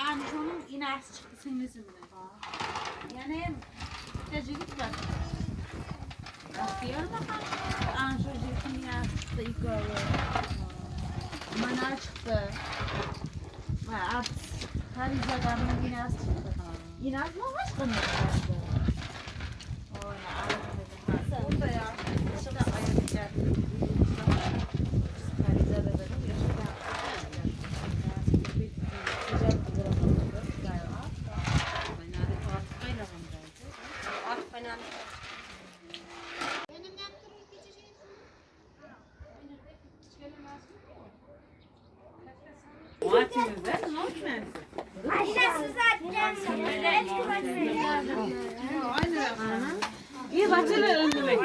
Anşonun inası çıktı sinirsimden. Yani tecrübet var. Bakıyor bakalım. Anşo jirkin inası çıktı yukarı. Mana çıktı. Ve at Harizadanın inası çıktı. İnas mı başka mı? Orada ya. Şurada ayıracak. Harizada benim yaşadan. İyi bahçeler önüme.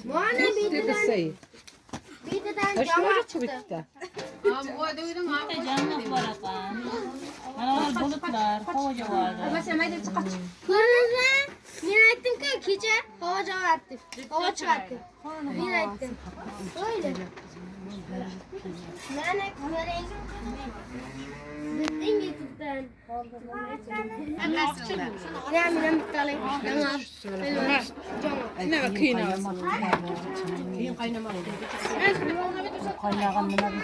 Muanne bir de cama çıktı. Canlık var akan. Analar bulutlar, koca vardı. Kırmızı. Yine ettim ki gece hava çıkarttı. Hava çıkarttı. Yine ettim. Öyle. Yani rengi bittin gittikten. Ne mi talep? Ne var kıynağı? Kıyın kaynamalı. Kaynağı buna bir.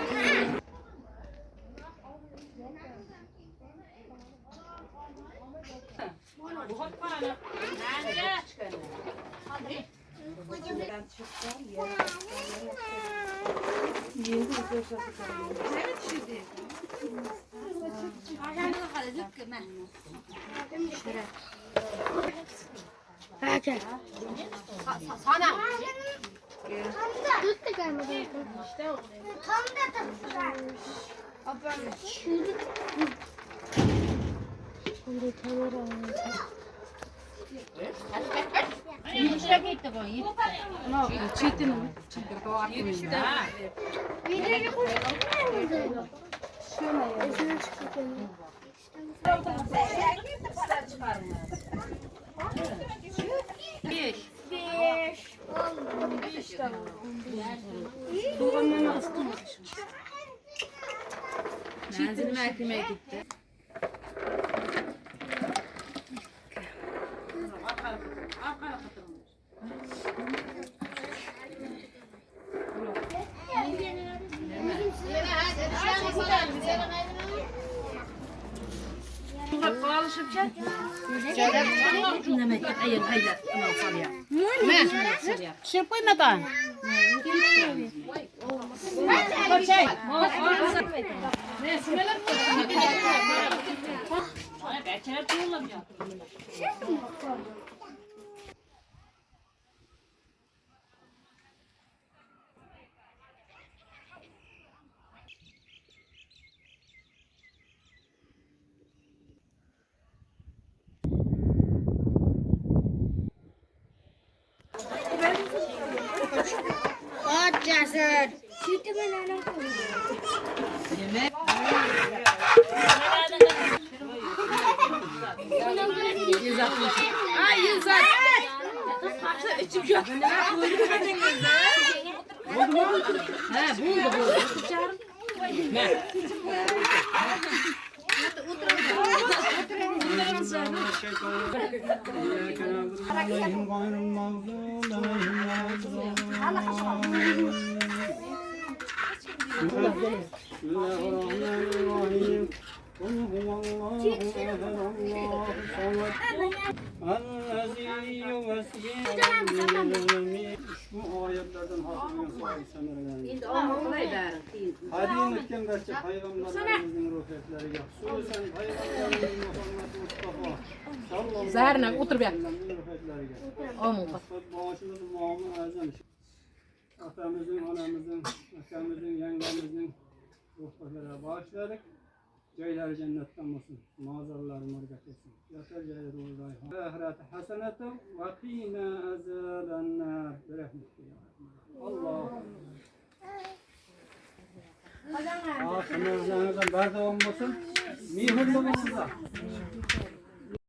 Sana. Tut da kalmadı. Tam da tuttular. Ablam. Şimdi kamera alacağım. Yürüyüşe gitti bu, yürüyüşe. Çiğdin mi? Çiğdin o akıllı. Videoyu koyalım. Şöyle esine çıkıyor. Beş. İşte Menzilime ekime gitti. Şey koymadan. Cesur. Sütü ben alalım. Yemek. Ay yüzak. Parça içim yok. Buldu mu? He buldu. Ne? Bu ayetlerden Hadi etken gerçek peygamberlerimizin ruhiyetleri yok. Sen peygamberimiz Muhammed Mustafa. Zahirine otur bir. Ruhiyetleri yok. Amin. Bağışımızın muamın azam. Atamızın, anamızın, atamızın, yengemizin ruhiyetleri bağışladık. Ceyler cennetten olsun. Mağazalar marifet olsun. Yeter ceyler uğurlayı. Ahirete hasenete ve kîne ezelenler. Allah. Aklınızdan berdevam olsun. Mihirli olsun da.